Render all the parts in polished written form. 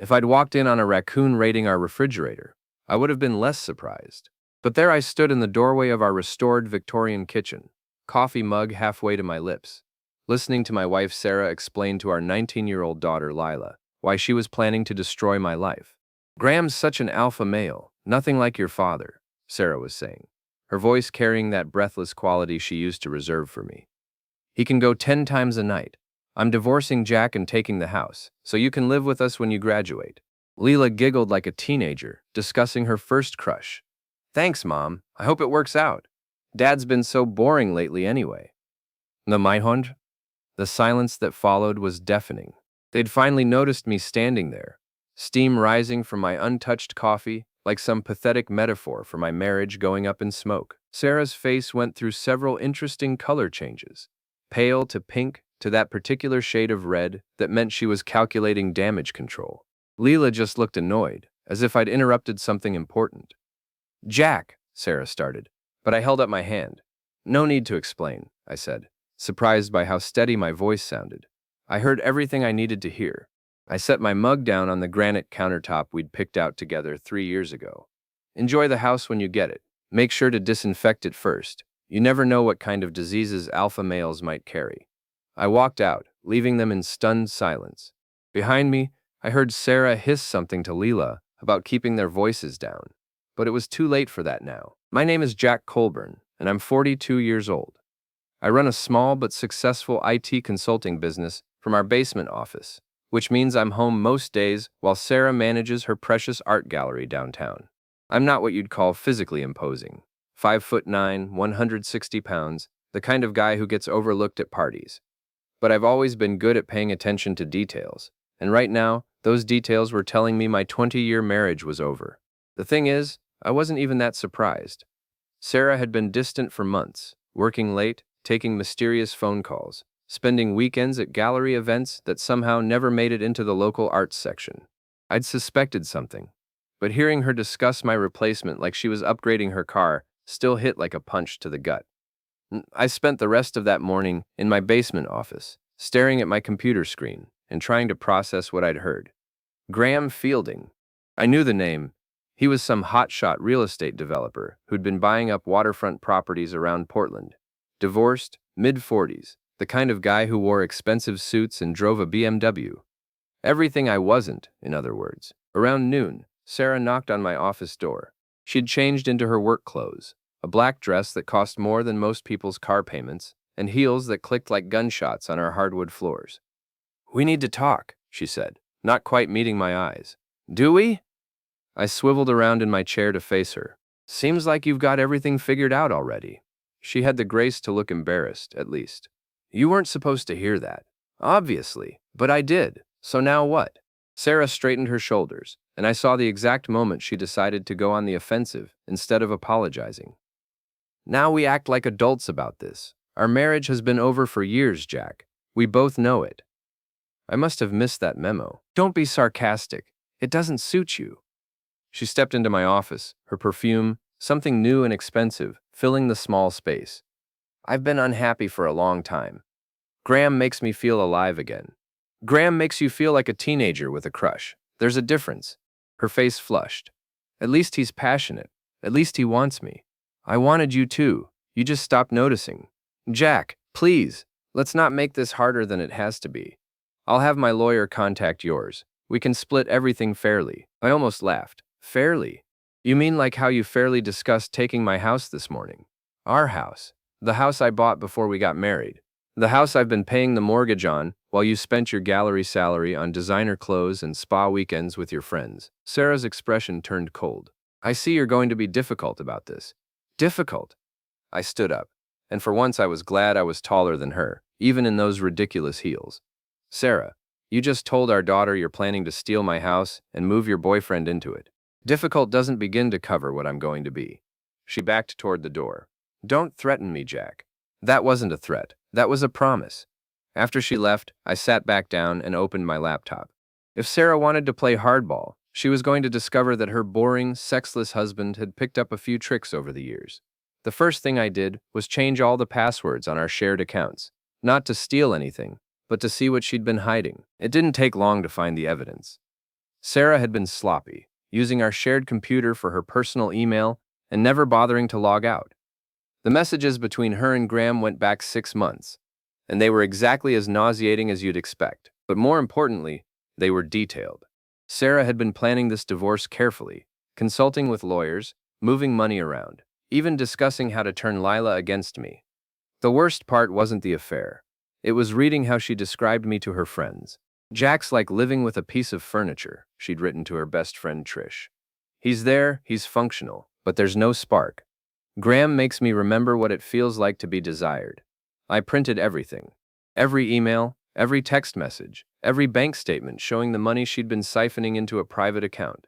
If I'd walked in on a raccoon raiding our refrigerator, I would have been less surprised. But there I stood in the doorway of our restored Victorian kitchen, coffee mug halfway to my lips, listening to my wife Sarah explain to our 19-year-old daughter Lila why she was planning to destroy my life. "Graham's such an alpha male, nothing like your father," Sarah was saying, her voice carrying that breathless quality she used to reserve for me. "He can go 10 times a night. I'm divorcing Jack and taking the house, so you can live with us when you graduate." Leela giggled like a teenager, discussing her first crush. "Thanks, Mom. I hope it works out. Dad's been so boring lately anyway." "The Maihond?" The silence that followed was deafening. They'd finally noticed me standing there, steam rising from my untouched coffee, like some pathetic metaphor for my marriage going up in smoke. Sarah's face went through several interesting color changes, pale to pink to that particular shade of red that meant she was calculating damage control. Leela just looked annoyed, as if I'd interrupted something important. "Jack," Sarah started, but I held up my hand. "No need to explain," I said, surprised by how steady my voice sounded. I heard everything I needed to hear. I set my mug down on the granite countertop we'd picked out together 3 years ago. "Enjoy the house when you get it. Make sure to disinfect it first. You never know what kind of diseases alpha males might carry." I walked out, leaving them in stunned silence. Behind me, I heard Sarah hiss something to Leela about keeping their voices down. But it was too late for that now. "My name is Jack Colburn, and I'm 42 years old. I run a small but successful IT consulting business from our basement office, which means I'm home most days while Sarah manages her precious art gallery downtown. I'm not what you'd call physically imposing. 5'9", 160 pounds, the kind of guy who gets overlooked at parties. But I've always been good at paying attention to details, and right now, those details were telling me my 20-year marriage was over. The thing is, I wasn't even that surprised. Sarah had been distant for months, working late, taking mysterious phone calls, spending weekends at gallery events that somehow never made it into the local arts section. I'd suspected something, but hearing her discuss my replacement like she was upgrading her car still hit like a punch to the gut. I spent the rest of that morning in my basement office, staring at my computer screen and trying to process what I'd heard. Graham Fielding. I knew the name. He was some hotshot real estate developer who'd been buying up waterfront properties around Portland. Divorced, mid-40s, the kind of guy who wore expensive suits and drove a BMW. Everything I wasn't, in other words. Around noon, Sarah knocked on my office door. She'd changed into her work clothes, a black dress that cost more than most people's car payments, and heels that clicked like gunshots on our hardwood floors. "We need to talk," she said, not quite meeting my eyes. "Do we?" I swiveled around in my chair to face her. "Seems like you've got everything figured out already." She had the grace to look embarrassed, at least. "You weren't supposed to hear that." "Obviously, but I did. So now what?" Sarah straightened her shoulders, and I saw the exact moment she decided to go on the offensive instead of apologizing. "Now we act like adults about this. Our marriage has been over for years, Jack. We both know it." I must have missed that memo. "Don't be sarcastic. It doesn't suit you." She stepped into my office, her perfume, something new and expensive, filling the small space. "I've been unhappy for a long time. Graham makes me feel alive again." "Graham makes you feel like a teenager with a crush. There's a difference." Her face flushed. "At least he's passionate. At least he wants me. I wanted you too. You just stopped noticing." "Jack, please, let's not make this harder than it has to be. I'll have my lawyer contact yours. We can split everything fairly." I almost laughed. "Fairly? You mean like how you fairly discussed taking my house this morning?" "Our house. The house I bought before we got married. The house I've been paying the mortgage on while you spent your gallery salary on designer clothes and spa weekends with your friends." Sarah's expression turned cold. "I see you're going to be difficult about this." "Difficult?" I stood up, and for once I was glad I was taller than her, even in those ridiculous heels. "Sarah, you just told our daughter you're planning to steal my house and move your boyfriend into it. Difficult doesn't begin to cover what I'm going to be." She backed toward the door. "Don't threaten me, Jack." That wasn't a threat. That was a promise. After she left, I sat back down and opened my laptop. If Sarah wanted to play hardball, she was going to discover that her boring, sexless husband had picked up a few tricks over the years. The first thing I did was change all the passwords on our shared accounts, not to steal anything, but to see what she'd been hiding. It didn't take long to find the evidence. Sarah had been sloppy, using our shared computer for her personal email and never bothering to log out. The messages between her and Graham went back 6 months, and they were exactly as nauseating as you'd expect. But more importantly, they were detailed. Sarah had been planning this divorce carefully, consulting with lawyers, moving money around, even discussing how to turn Lila against me. The worst part wasn't the affair. It was reading how she described me to her friends. Jack's like living with a piece of furniture, she'd written to her best friend Trish. He's there, he's functional, but there's no spark. Graham makes me remember what it feels like to be desired. I printed everything. Every email, every text message, every bank statement showing the money she'd been siphoning into a private account.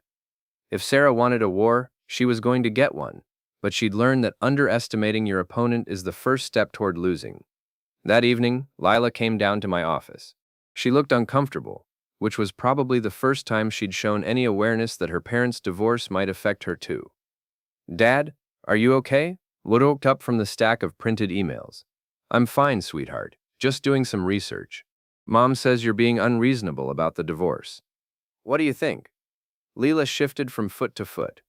If Sarah wanted a war, she was going to get one, but she'd learned that underestimating your opponent is the first step toward losing. That evening, Lila came down to my office. She looked uncomfortable, which was probably the first time she'd shown any awareness that her parents' divorce might affect her too. "Dad, are you okay?" Wood looked up from the stack of printed emails. "I'm fine, sweetheart. Just doing some research. Mom says you're being unreasonable about the divorce." "What do you think?" Leela shifted from foot to foot.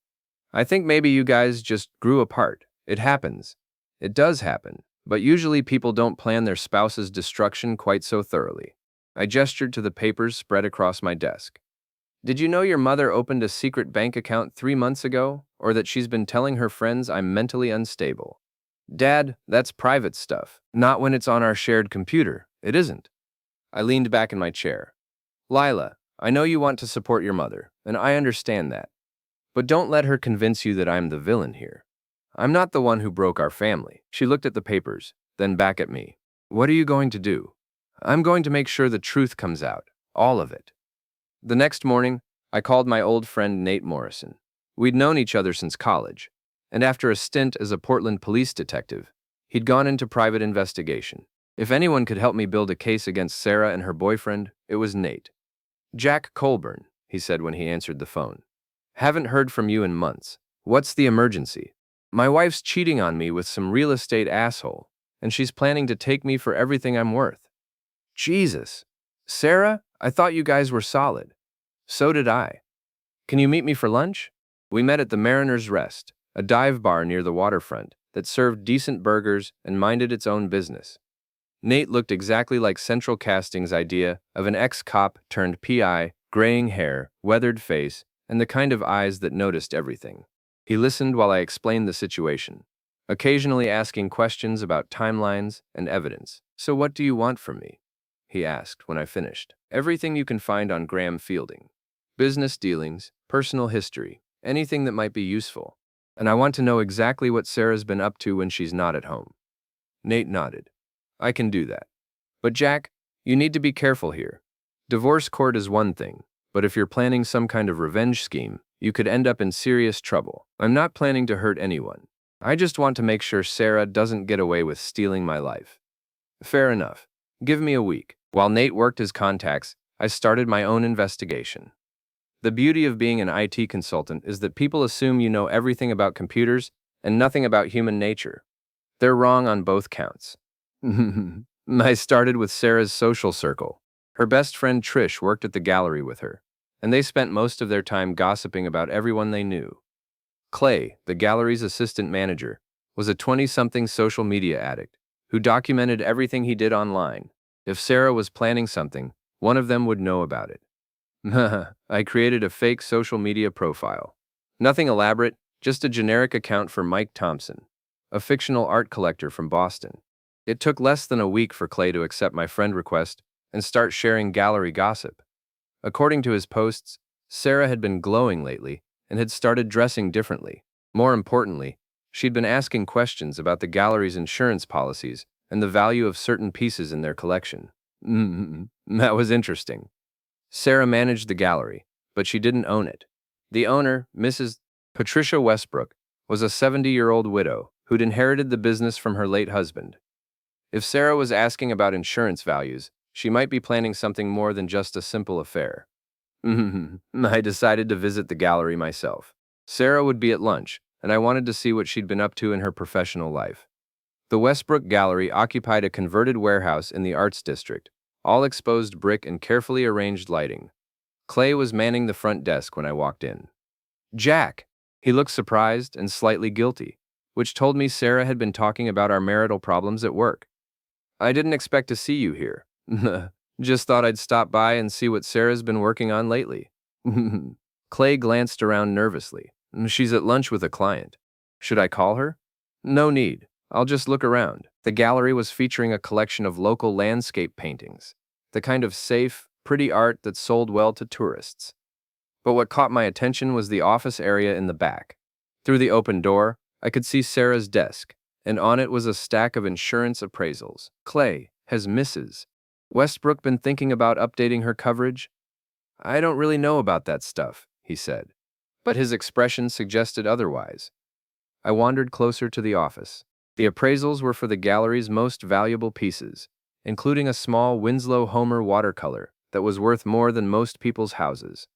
"I think maybe you guys just grew apart. It happens. It does happen, but usually people don't plan their spouse's destruction quite so thoroughly." I gestured to the papers spread across my desk. "Did you know your mother opened a secret bank account 3 months ago, or that she's been telling her friends I'm mentally unstable?" "Dad, that's private stuff. Not when it's on our shared computer. It isn't." I leaned back in my chair. "Lila, I know you want to support your mother, and I understand that. But don't let her convince you that I'm the villain here. I'm not the one who broke our family." She looked at the papers, then back at me. "What are you going to do?" "I'm going to make sure the truth comes out. All of it." The next morning, I called my old friend Nate Morrison. We'd known each other since college, and after a stint as a Portland police detective, he'd gone into private investigation. If anyone could help me build a case against Sarah and her boyfriend, it was Nate. "Jack Colburn," he said when he answered the phone. "Haven't heard from you in months. What's the emergency?" "My wife's cheating on me with some real estate asshole, and she's planning to take me for everything I'm worth." "Jesus. Sarah, I thought you guys were solid." "So did I. Can you meet me for lunch?" We met at the Mariner's Rest, a dive bar near the waterfront that served decent burgers and minded its own business. Nate looked exactly like Central Casting's idea of an ex-cop turned PI, graying hair, weathered face, and the kind of eyes that noticed everything. He listened while I explained the situation, occasionally asking questions about timelines and evidence. "So what do you want from me?" he asked when I finished. "Everything you can find on Graham Fielding. Business dealings, personal history, anything that might be useful. And I want to know exactly what Sarah's been up to when she's not at home." Nate nodded. "I can do that. But Jack, you need to be careful here. Divorce court is one thing, but if you're planning some kind of revenge scheme, you could end up in serious trouble. I'm not planning to hurt anyone. I just want to make sure Sarah doesn't get away with stealing my life." "Fair enough. Give me a week." While Nate worked his contacts, I started my own investigation. The beauty of being an IT consultant is that people assume you know everything about computers and nothing about human nature. They're wrong on both counts. I started with Sarah's social circle. Her best friend Trish worked at the gallery with her, and they spent most of their time gossiping about everyone they knew. Clay, the gallery's assistant manager, was a 20-something social media addict who documented everything he did online. If Sarah was planning something, one of them would know about it. I created a fake social media profile. Nothing elaborate, just a generic account for Mike Thompson, a fictional art collector from Boston. It took less than a week for Clay to accept my friend request and start sharing gallery gossip. According to his posts, Sarah had been glowing lately and had started dressing differently. More importantly, she'd been asking questions about the gallery's insurance policies and the value of certain pieces in their collection. That was interesting. Sarah managed the gallery, but she didn't own it. The owner, Mrs. Patricia Westbrook, was a 70-year-old widow who'd inherited the business from her late husband. If Sarah was asking about insurance values, she might be planning something more than just a simple affair. I decided to visit the gallery myself. Sarah would be at lunch, and I wanted to see what she'd been up to in her professional life. The Westbrook Gallery occupied a converted warehouse in the Arts District, all exposed brick and carefully arranged lighting. Clay was manning the front desk when I walked in. Jack! He looked surprised and slightly guilty, which told me Sarah had been talking about our marital problems at work. I didn't expect to see you here. Just thought I'd stop by and see what Sarah's been working on lately. Clay glanced around nervously. She's at lunch with a client. Should I call her? No need. I'll just look around. The gallery was featuring a collection of local landscape paintings, the kind of safe, pretty art that sold well to tourists. But what caught my attention was the office area in the back. Through the open door, I could see Sarah's desk, and on it was a stack of insurance appraisals. Clay, has Mrs. Westbrook been thinking about updating her coverage? I don't really know about that stuff, he said. But his expression suggested otherwise. I wandered closer to the office. The appraisals were for the gallery's most valuable pieces, including a small Winslow Homer watercolor that was worth more than most people's houses.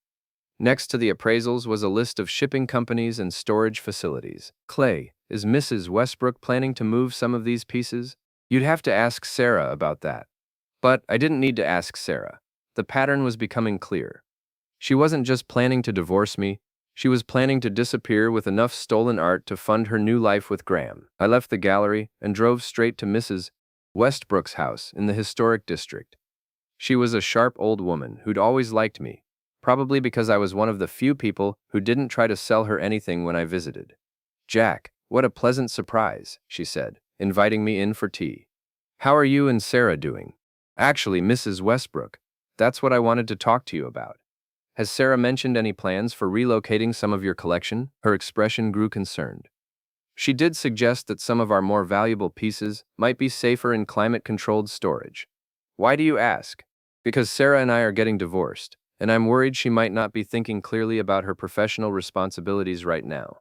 Next to the appraisals was a list of shipping companies and storage facilities. Clay, is Mrs. Westbrook planning to move some of these pieces? You'd have to ask Sarah about that. But I didn't need to ask Sarah. The pattern was becoming clear. She wasn't just planning to divorce me, she was planning to disappear with enough stolen art to fund her new life with Graham. I left the gallery and drove straight to Mrs. Westbrook's house in the historic district. She was a sharp old woman who'd always liked me, probably because I was one of the few people who didn't try to sell her anything when I visited. Jack, what a pleasant surprise, she said, inviting me in for tea. How are you and Sarah doing? Actually, Mrs. Westbrook, that's what I wanted to talk to you about. Has Sarah mentioned any plans for relocating some of your collection? Her expression grew concerned. She did suggest that some of our more valuable pieces might be safer in climate-controlled storage. Why do you ask? Because Sarah and I are getting divorced, and I'm worried she might not be thinking clearly about her professional responsibilities right now.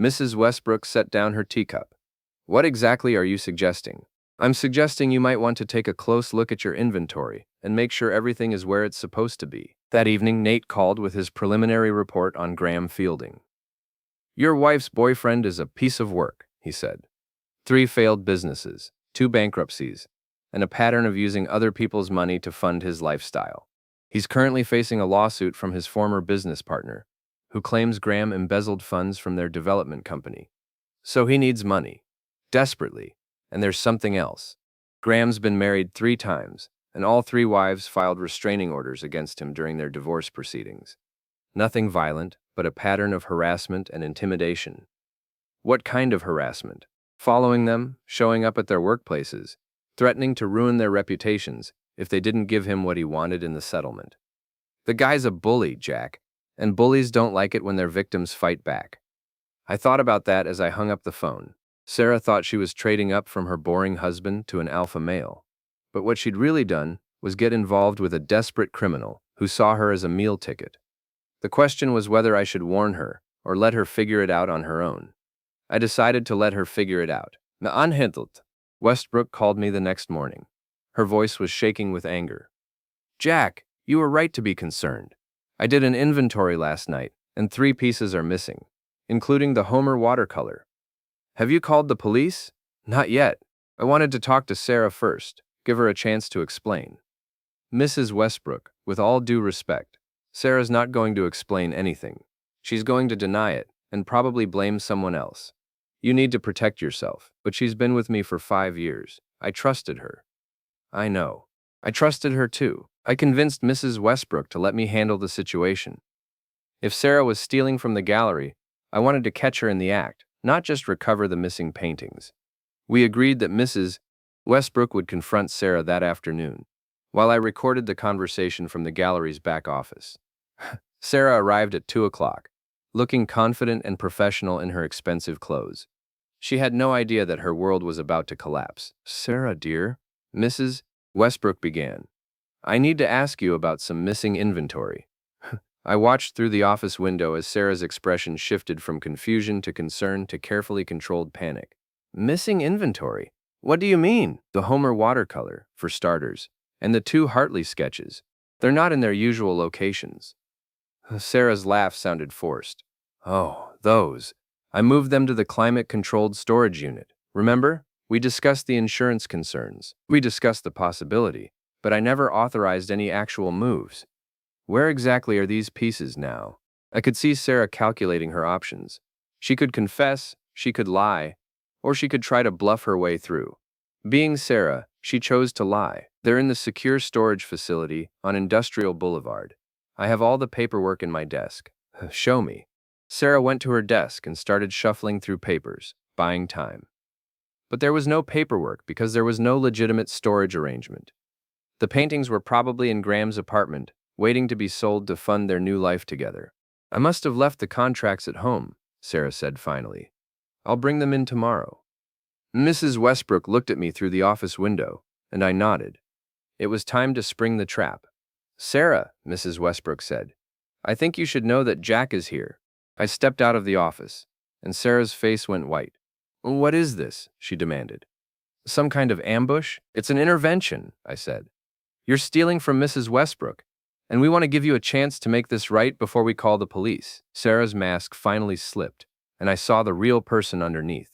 Mrs. Westbrook set down her teacup. What exactly are you suggesting? I'm suggesting you might want to take a close look at your inventory and make sure everything is where it's supposed to be. That evening, Nate called with his preliminary report on Graham Fielding. Your wife's boyfriend is a piece of work, he said. 3 failed businesses, 2 bankruptcies, and a pattern of using other people's money to fund his lifestyle. He's currently facing a lawsuit from his former business partner, who claims Graham embezzled funds from their development company. So he needs money. Desperately. And there's something else. Graham's been married 3 times, and all 3 wives filed restraining orders against him during their divorce proceedings. Nothing violent, but a pattern of harassment and intimidation. What kind of harassment? Following them, showing up at their workplaces, threatening to ruin their reputations if they didn't give him what he wanted in the settlement. The guy's a bully, Jack, and bullies don't like it when their victims fight back. I thought about that as I hung up the phone. Sarah thought she was trading up from her boring husband to an alpha male. But what she'd really done was get involved with a desperate criminal who saw her as a meal ticket. The question was whether I should warn her or let her figure it out on her own. I decided to let her figure it out. Unhandled. Westbrook called me the next morning. Her voice was shaking with anger. Jack, you were right to be concerned. I did an inventory last night, and 3 pieces are missing, including the Homer watercolor. Have you called the police? Not yet. I wanted to talk to Sarah first, give her a chance to explain. Mrs. Westbrook, with all due respect, Sarah's not going to explain anything. She's going to deny it, and probably blame someone else. You need to protect yourself, but she's been with me for 5 years. I trusted her. I know. I trusted her too. I convinced Mrs. Westbrook to let me handle the situation. If Sarah was stealing from the gallery, I wanted to catch her in the act, not just recover the missing paintings. We agreed that Mrs. Westbrook would confront Sarah that afternoon, while I recorded the conversation from the gallery's back office. Sarah arrived at 2 o'clock, looking confident and professional in her expensive clothes. She had no idea that her world was about to collapse. Sarah, dear, Mrs. Westbrook began. I need to ask you about some missing inventory. I watched through the office window as Sarah's expression shifted from confusion to concern to carefully controlled panic. Missing inventory? What do you mean? The Homer watercolor, for starters, and the 2 Hartley sketches. They're not in their usual locations. Sarah's laugh sounded forced. Oh, those. I moved them to the climate-controlled storage unit. Remember? We discussed the insurance concerns. We discussed the possibility, but I never authorized any actual moves. Where exactly are these pieces now? I could see Sarah calculating her options. She could confess, she could lie, or she could try to bluff her way through. Being Sarah, she chose to lie. They're in the secure storage facility on Industrial Boulevard. I have all the paperwork in my desk. Show me. Sarah went to her desk and started shuffling through papers, buying time. But there was no paperwork because there was no legitimate storage arrangement. The paintings were probably in Graham's apartment, waiting to be sold to fund their new life together. I must have left the contracts at home, Sarah said finally. I'll bring them in tomorrow. Mrs. Westbrook looked at me through the office window, and I nodded. It was time to spring the trap. Sarah, Mrs. Westbrook said, I think you should know that Jack is here. I stepped out of the office, and Sarah's face went white. What is this? She demanded. Some kind of ambush? It's an intervention, I said. You're stealing from Mrs. Westbrook, and we want to give you a chance to make this right before we call the police. Sarah's mask finally slipped, and I saw the real person underneath.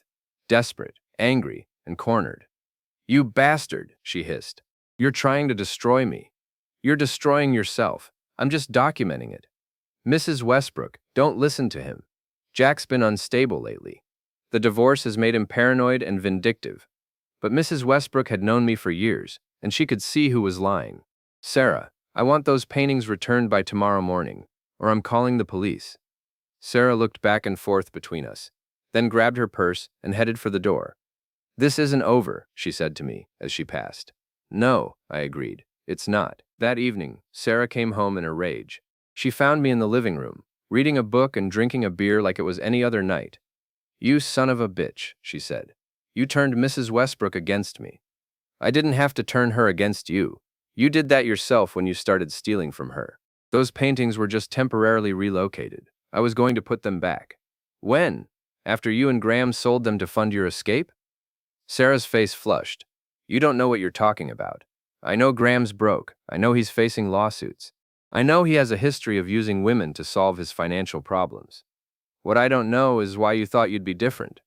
Desperate, angry, and cornered. You bastard, she hissed. You're trying to destroy me. You're destroying yourself. I'm just documenting it. Mrs. Westbrook, don't listen to him. Jack's been unstable lately. The divorce has made him paranoid and vindictive. But Mrs. Westbrook had known me for years, and she could see who was lying. Sarah, I want those paintings returned by tomorrow morning, or I'm calling the police. Sarah looked back and forth between us, then grabbed her purse and headed for the door. This isn't over, she said to me as she passed. No, I agreed. It's not. That evening, Sarah came home in a rage. She found me in the living room, reading a book and drinking a beer like it was any other night. You son of a bitch, she said. You turned Mrs. Westbrook against me. I didn't have to turn her against you. You did that yourself when you started stealing from her. Those paintings were just temporarily relocated. I was going to put them back. When? After you and Graham sold them to fund your escape? Sarah's face flushed. You don't know what you're talking about. I know Graham's broke. I know he's facing lawsuits. I know he has a history of using women to solve his financial problems. What I don't know is why you thought you'd be different.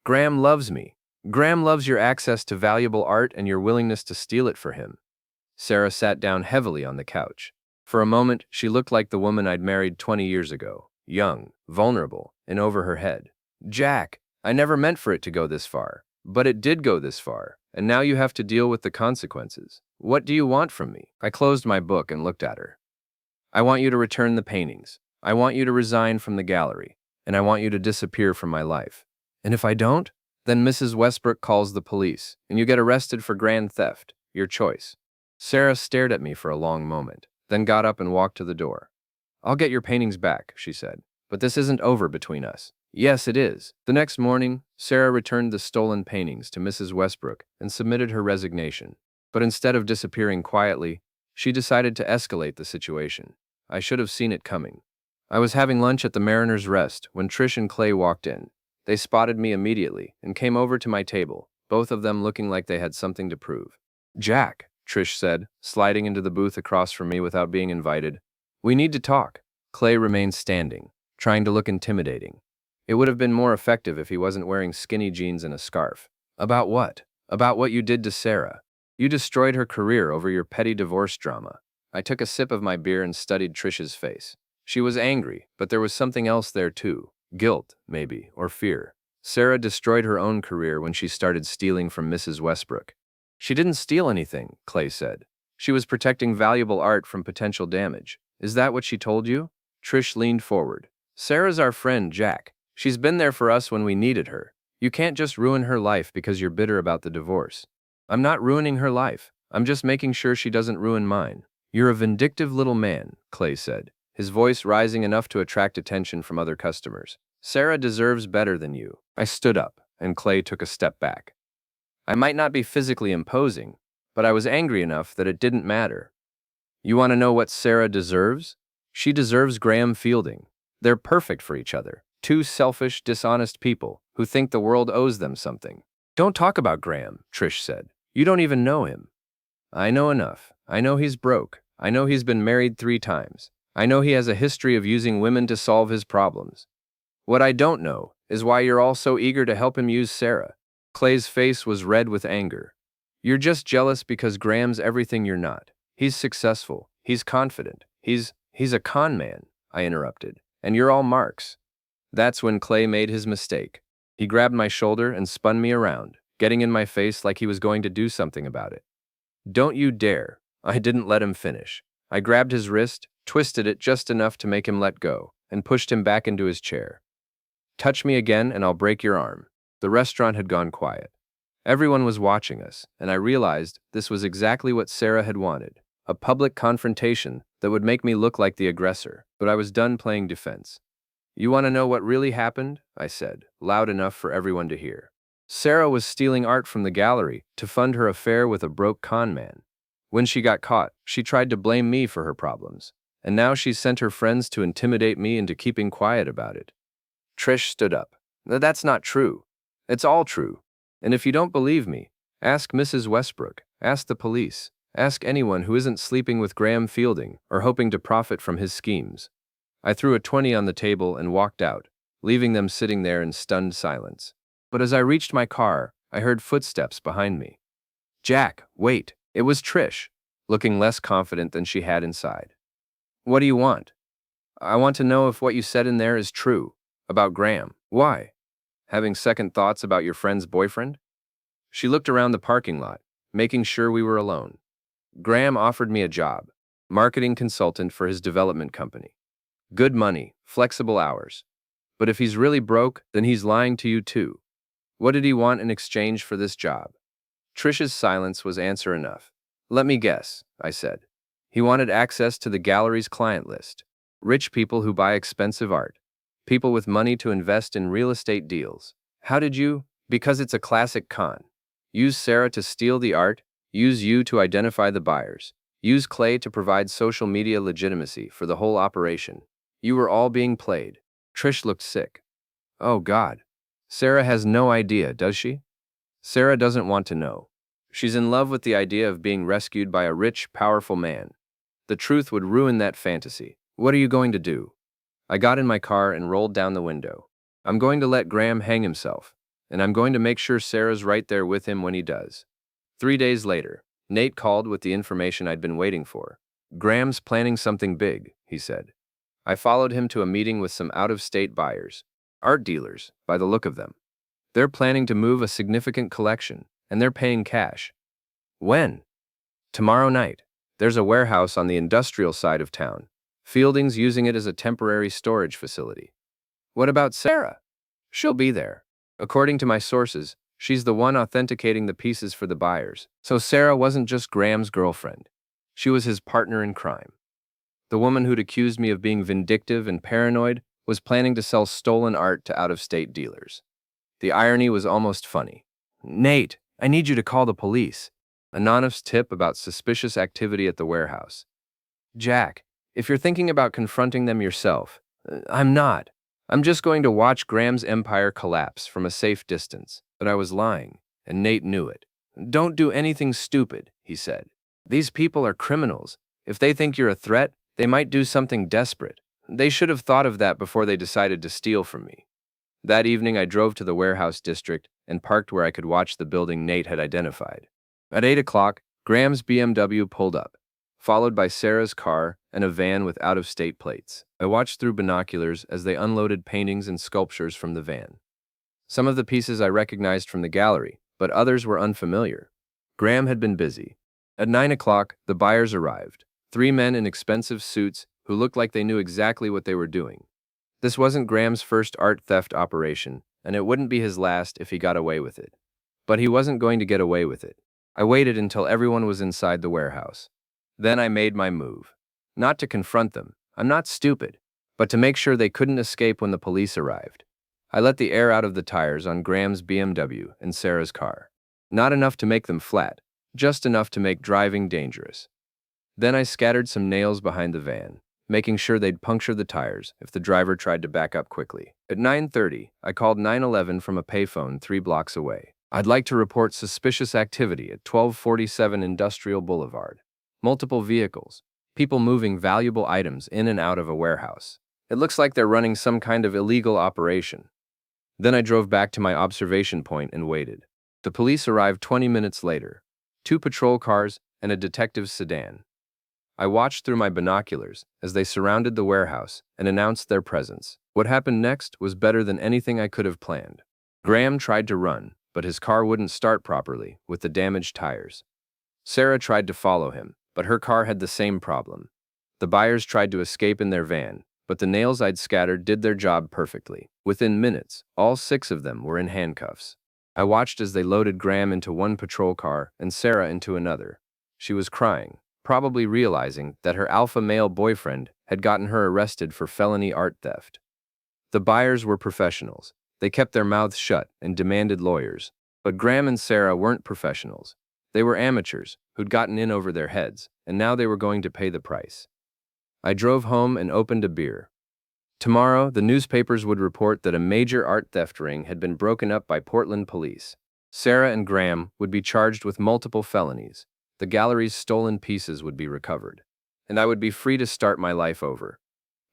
Graham loves me. Graham loves your access to valuable art and your willingness to steal it for him. Sarah sat down heavily on the couch. For a moment, she looked like the woman I'd married 20 years ago, young, vulnerable, and over her head. Jack, I never meant for it to go this far, but it did go this far, and now you have to deal with the consequences. What do you want from me? I closed my book and looked at her. I want you to return the paintings. I want you to resign from the gallery, and I want you to disappear from my life. And if I don't, then Mrs. Westbrook calls the police, and you get arrested for grand theft. Your choice. Sarah stared at me for a long moment, then got up and walked to the door. I'll get your paintings back, she said, but this isn't over between us. Yes, it is. The next morning, Sarah returned the stolen paintings to Mrs. Westbrook and submitted her resignation. But instead of disappearing quietly, she decided to escalate the situation. I should have seen it coming. I was having lunch at the Mariner's Rest when Trish and Clay walked in. They spotted me immediately and came over to my table, both of them looking like they had something to prove. Jack, Trish said, sliding into the booth across from me without being invited. We need to talk. Clay remained standing, trying to look intimidating. It would have been more effective if he wasn't wearing skinny jeans and a scarf. About what? About what you did to Sarah. You destroyed her career over your petty divorce drama. I took a sip of my beer and studied Trish's face. She was angry, but there was something else there too. Guilt, maybe, or fear. Sarah destroyed her own career when she started stealing from Mrs. Westbrook. She didn't steal anything, Clay said. She was protecting valuable art from potential damage. Is that what she told you? Trish leaned forward. Sarah's our friend, Jack. She's been there for us when we needed her. You can't just ruin her life because you're bitter about the divorce. I'm not ruining her life. I'm just making sure she doesn't ruin mine. You're a vindictive little man, Clay said, his voice rising enough to attract attention from other customers. Sarah deserves better than you. I stood up, and Clay took a step back. I might not be physically imposing, but I was angry enough that it didn't matter. You want to know what Sarah deserves? She deserves Graham Fielding. They're perfect for each other. Two selfish, dishonest people who think the world owes them something. Don't talk about Graham, Trish said. You don't even know him. I know enough. I know he's broke. I know he's been married 3 times. I know he has a history of using women to solve his problems. What I don't know is why you're all so eager to help him use Sarah. Clay's face was red with anger. You're just jealous because Graham's everything you're not. He's successful. He's confident. He's He's a con man, I interrupted, and you're all marks. That's when Clay made his mistake. He grabbed my shoulder and spun me around, getting in my face like he was going to do something about it. Don't you dare. I didn't let him finish. I grabbed his wrist, twisted it just enough to make him let go, and pushed him back into his chair. Touch me again and I'll break your arm. The restaurant had gone quiet. Everyone was watching us, and I realized this was exactly what Sarah had wanted, a public confrontation that would make me look like the aggressor, but I was done playing defense. You want to know what really happened? I said, loud enough for everyone to hear. Sarah was stealing art from the gallery to fund her affair with a broke con man. When she got caught, she tried to blame me for her problems, and now she's sent her friends to intimidate me into keeping quiet about it. Trish stood up. That's not true. It's all true. And if you don't believe me, ask Mrs. Westbrook, ask the police, ask anyone who isn't sleeping with Graham Fielding or hoping to profit from his schemes. I threw a 20 on the table and walked out, leaving them sitting there in stunned silence. But as I reached my car, I heard footsteps behind me. Jack, wait, it was Trish, looking less confident than she had inside. What do you want? I want to know if what you said in there is true, about Graham. Why? Having second thoughts about your friend's boyfriend? She looked around the parking lot, making sure we were alone. Graham offered me a job, marketing consultant for his development company. Good money, flexible hours. But if he's really broke, then he's lying to you too. What did he want in exchange for this job? Trish's silence was answer enough. Let me guess, I said. He wanted access to the gallery's client list. Rich people who buy expensive art. People with money to invest in real estate deals. How did you? Because it's a classic con. Use Sarah to steal the art, use you to identify the buyers, use Clay to provide social media legitimacy for the whole operation. You were all being played. Trish looked sick. Oh God. Sarah has no idea, does she? Sarah doesn't want to know. She's in love with the idea of being rescued by a rich, powerful man. The truth would ruin that fantasy. What are you going to do? I got in my car and rolled down the window. I'm going to let Graham hang himself, and I'm going to make sure Sarah's right there with him when he does. 3 days later, Nate called with the information I'd been waiting for. Graham's planning something big, he said. I followed him to a meeting with some out-of-state buyers, art dealers, by the look of them. They're planning to move a significant collection, and they're paying cash. When? Tomorrow night. There's a warehouse on the industrial side of town. Fielding's using it as a temporary storage facility. What about Sarah? She'll be there. According to my sources, she's the one authenticating the pieces for the buyers. So Sarah wasn't just Graham's girlfriend. She was his partner in crime. The woman who'd accused me of being vindictive and paranoid was planning to sell stolen art to out-of-state dealers. The irony was almost funny. Nate, I need you to call the police. Anonymous tip about suspicious activity at the warehouse. Jack, if you're thinking about confronting them yourself, I'm not. I'm just going to watch Graham's empire collapse from a safe distance. But I was lying, and Nate knew it. Don't do anything stupid, he said. These people are criminals. If they think you're a threat, they might do something desperate. They should have thought of that before they decided to steal from me. That evening, I drove to the warehouse district and parked where I could watch the building Nate had identified. At 8 o'clock, Graham's BMW pulled up, followed by Sarah's car and a van with out-of-state plates. I watched through binoculars as they unloaded paintings and sculptures from the van. Some of the pieces I recognized from the gallery, but others were unfamiliar. Graham had been busy. At 9 o'clock, the buyers arrived, 3 men in expensive suits who looked like they knew exactly what they were doing. This wasn't Graham's first art theft operation, and it wouldn't be his last if he got away with it. But he wasn't going to get away with it. I waited until everyone was inside the warehouse. Then I made my move. Not to confront them, I'm not stupid, but to make sure they couldn't escape when the police arrived. I let the air out of the tires on Graham's BMW and Sarah's car. Not enough to make them flat, just enough to make driving dangerous. Then I scattered some nails behind the van, making sure they'd puncture the tires if the driver tried to back up quickly. At 9:30, I called 911 from a payphone 3 blocks away. I'd like to report suspicious activity at 1247 Industrial Boulevard. Multiple vehicles, people moving valuable items in and out of a warehouse. It looks like they're running some kind of illegal operation. Then I drove back to my observation point and waited. The police arrived 20 minutes later. 2 patrol cars and a detective's sedan. I watched through my binoculars as they surrounded the warehouse and announced their presence. What happened next was better than anything I could have planned. Graham tried to run, but his car wouldn't start properly with the damaged tires. Sarah tried to follow him, but her car had the same problem. The buyers tried to escape in their van, but the nails I'd scattered did their job perfectly. Within minutes, all 6 of them were in handcuffs. I watched as they loaded Graham into one patrol car and Sarah into another. She was crying, probably realizing that her alpha male boyfriend had gotten her arrested for felony art theft. The buyers were professionals. They kept their mouths shut and demanded lawyers. But Graham and Sarah weren't professionals. They were amateurs who'd gotten in over their heads, and now they were going to pay the price. I drove home and opened a beer. Tomorrow, the newspapers would report that a major art theft ring had been broken up by Portland police. Sarah and Graham would be charged with multiple felonies. The gallery's stolen pieces would be recovered, and I would be free to start my life over.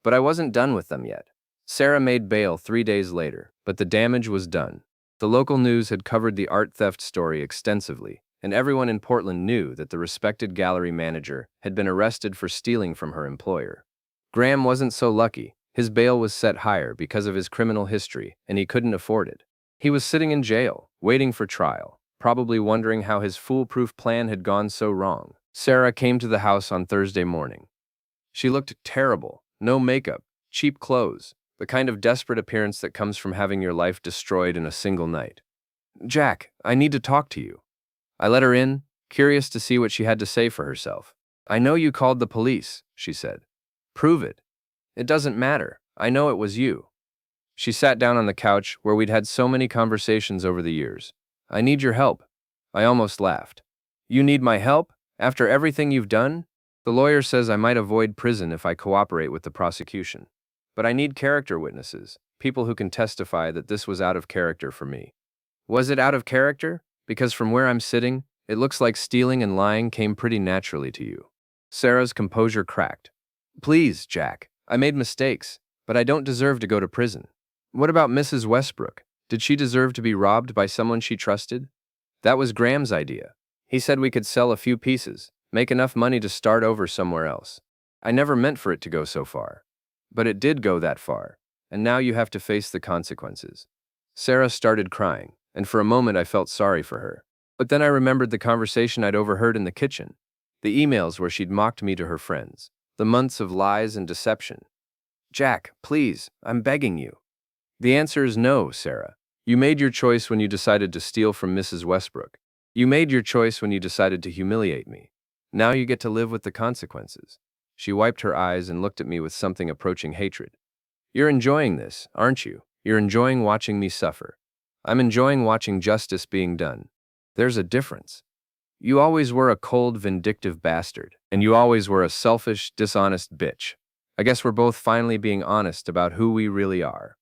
But I wasn't done with them yet. Sarah made bail 3 days later, but the damage was done. The local news had covered the art theft story extensively, and everyone in Portland knew that the respected gallery manager had been arrested for stealing from her employer. Graham wasn't so lucky. His bail was set higher because of his criminal history, and he couldn't afford it. He was sitting in jail, waiting for trial, probably wondering how his foolproof plan had gone so wrong. Sarah came to the house on Thursday morning. She looked terrible. No makeup, cheap clothes, the kind of desperate appearance that comes from having your life destroyed in a single night. "Jack, I need to talk to you." I let her in, curious to see what she had to say for herself. "I know you called the police," she said. "Prove it." "It doesn't matter. I know it was you." She sat down on the couch where we'd had so many conversations over the years. "I need your help." I almost laughed. "You need my help? After everything you've done?" "The lawyer says I might avoid prison if I cooperate with the prosecution. But I need character witnesses, people who can testify that this was out of character for me." "Was it out of character? Because from where I'm sitting, it looks like stealing and lying came pretty naturally to you." Sarah's composure cracked. "Please, Jack, I made mistakes, but I don't deserve to go to prison." "What about Mrs. Westbrook? Did she deserve to be robbed by someone she trusted?" "That was Graham's idea. He said we could sell a few pieces, make enough money to start over somewhere else. I never meant for it to go so far. But it did go that far, and now you have to face the consequences." Sarah started crying, and for a moment I felt sorry for her. But then I remembered the conversation I'd overheard in the kitchen, the emails where she'd mocked me to her friends, the months of lies and deception. "Jack, please, I'm begging you." "The answer is no, Sarah. You made your choice when you decided to steal from Mrs. Westbrook. You made your choice when you decided to humiliate me. Now you get to live with the consequences." She wiped her eyes and looked at me with something approaching hatred. "You're enjoying this, aren't you? You're enjoying watching me suffer. I'm enjoying watching justice being done. There's a difference. You always were a cold, vindictive bastard, and you always were a selfish, dishonest bitch. I guess we're both finally being honest about who we really are."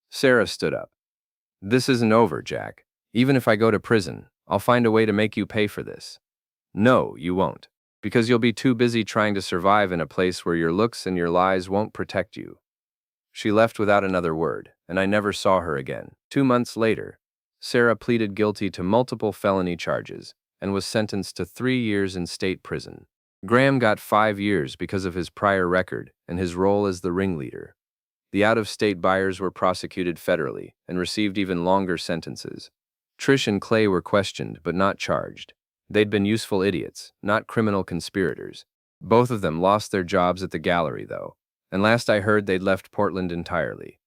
Sarah stood up. "This isn't over, Jack. Even if I go to prison, I'll find a way to make you pay for this." "No, you won't. Because you'll be too busy trying to survive in a place where your looks and your lies won't protect you." She left without another word, and I never saw her again. 2 months later, Sarah pleaded guilty to multiple felony charges and was sentenced to 3 years in state prison. Graham got 5 years because of his prior record and his role as the ringleader. The out-of-state buyers were prosecuted federally and received even longer sentences. Trish and Clay were questioned but not charged. They'd been useful idiots, not criminal conspirators. Both of them lost their jobs at the gallery, though, and last I heard they'd left Portland entirely.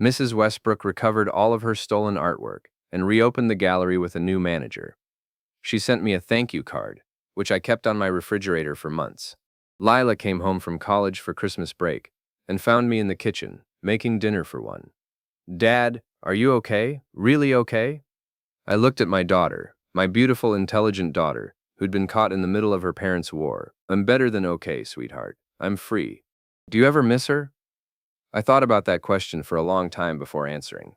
Mrs. Westbrook recovered all of her stolen artwork and reopened the gallery with a new manager. She sent me a thank you card, which I kept on my refrigerator for months. Lila came home from college for Christmas break and found me in the kitchen, making dinner for one. "Dad, are you okay? Really okay?" I looked at my daughter, my beautiful, intelligent daughter, who'd been caught in the middle of her parents' war. "I'm better than okay, sweetheart. I'm free." "Do you ever miss her?" I thought about that question for a long time before answering.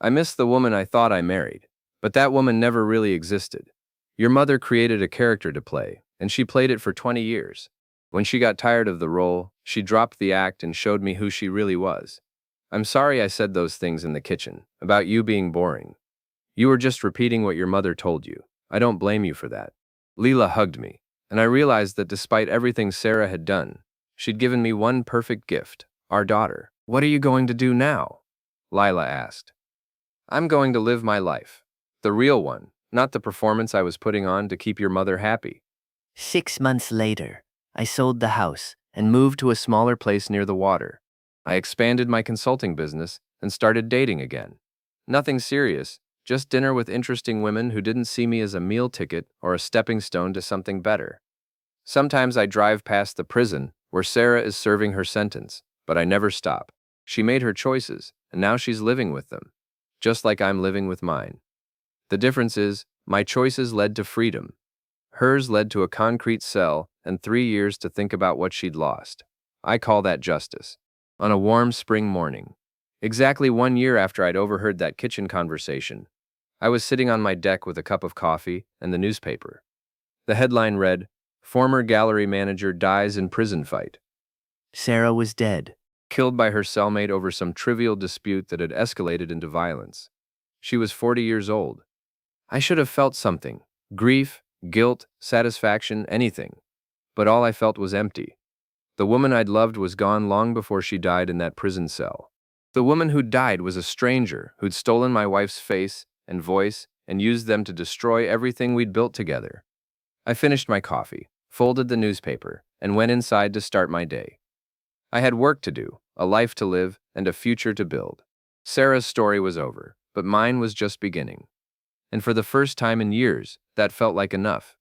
"I miss the woman I thought I married, but that woman never really existed. Your mother created a character to play, and she played it for 20 years. When she got tired of the role, she dropped the act and showed me who she really was. I'm sorry I said those things in the kitchen, about you being boring. You were just repeating what your mother told you. I don't blame you for that." Leela hugged me, And I realized that despite everything Sarah had done, she'd given me one perfect gift, our daughter. "What are you going to do now?" Lila asked. "I'm going to live my life. The real one, not the performance I was putting on to keep your mother happy." 6 months later, I sold the house and moved to a smaller place near the water. I expanded my consulting business and started dating again. Nothing serious, just dinner with interesting women who didn't see me as a meal ticket or a stepping stone to something better. Sometimes I drive past the prison where Sarah is serving her sentence, but I never stop. She made her choices, and now she's living with them, just like I'm living with mine. The difference is, my choices led to freedom. Hers led to a concrete cell and 3 years to think about what she'd lost. I call that justice. On a warm spring morning, exactly 1 year after I'd overheard that kitchen conversation, I was sitting on my deck with a cup of coffee and the newspaper. The headline read, "Former gallery manager dies in prison fight." Sarah was dead. Killed by her cellmate over some trivial dispute that had escalated into violence. She was 40 years old. I should have felt something, grief, guilt, satisfaction, anything. But all I felt was empty. The woman I'd loved was gone long before she died in that prison cell. The woman who died was a stranger who'd stolen my wife's face and voice and used them to destroy everything we'd built together. I finished my coffee, folded the newspaper, and went inside to start my day. I had work to do, a life to live, and a future to build. Sarah's story was over, but mine was just beginning. And for the first time in years, that felt like enough.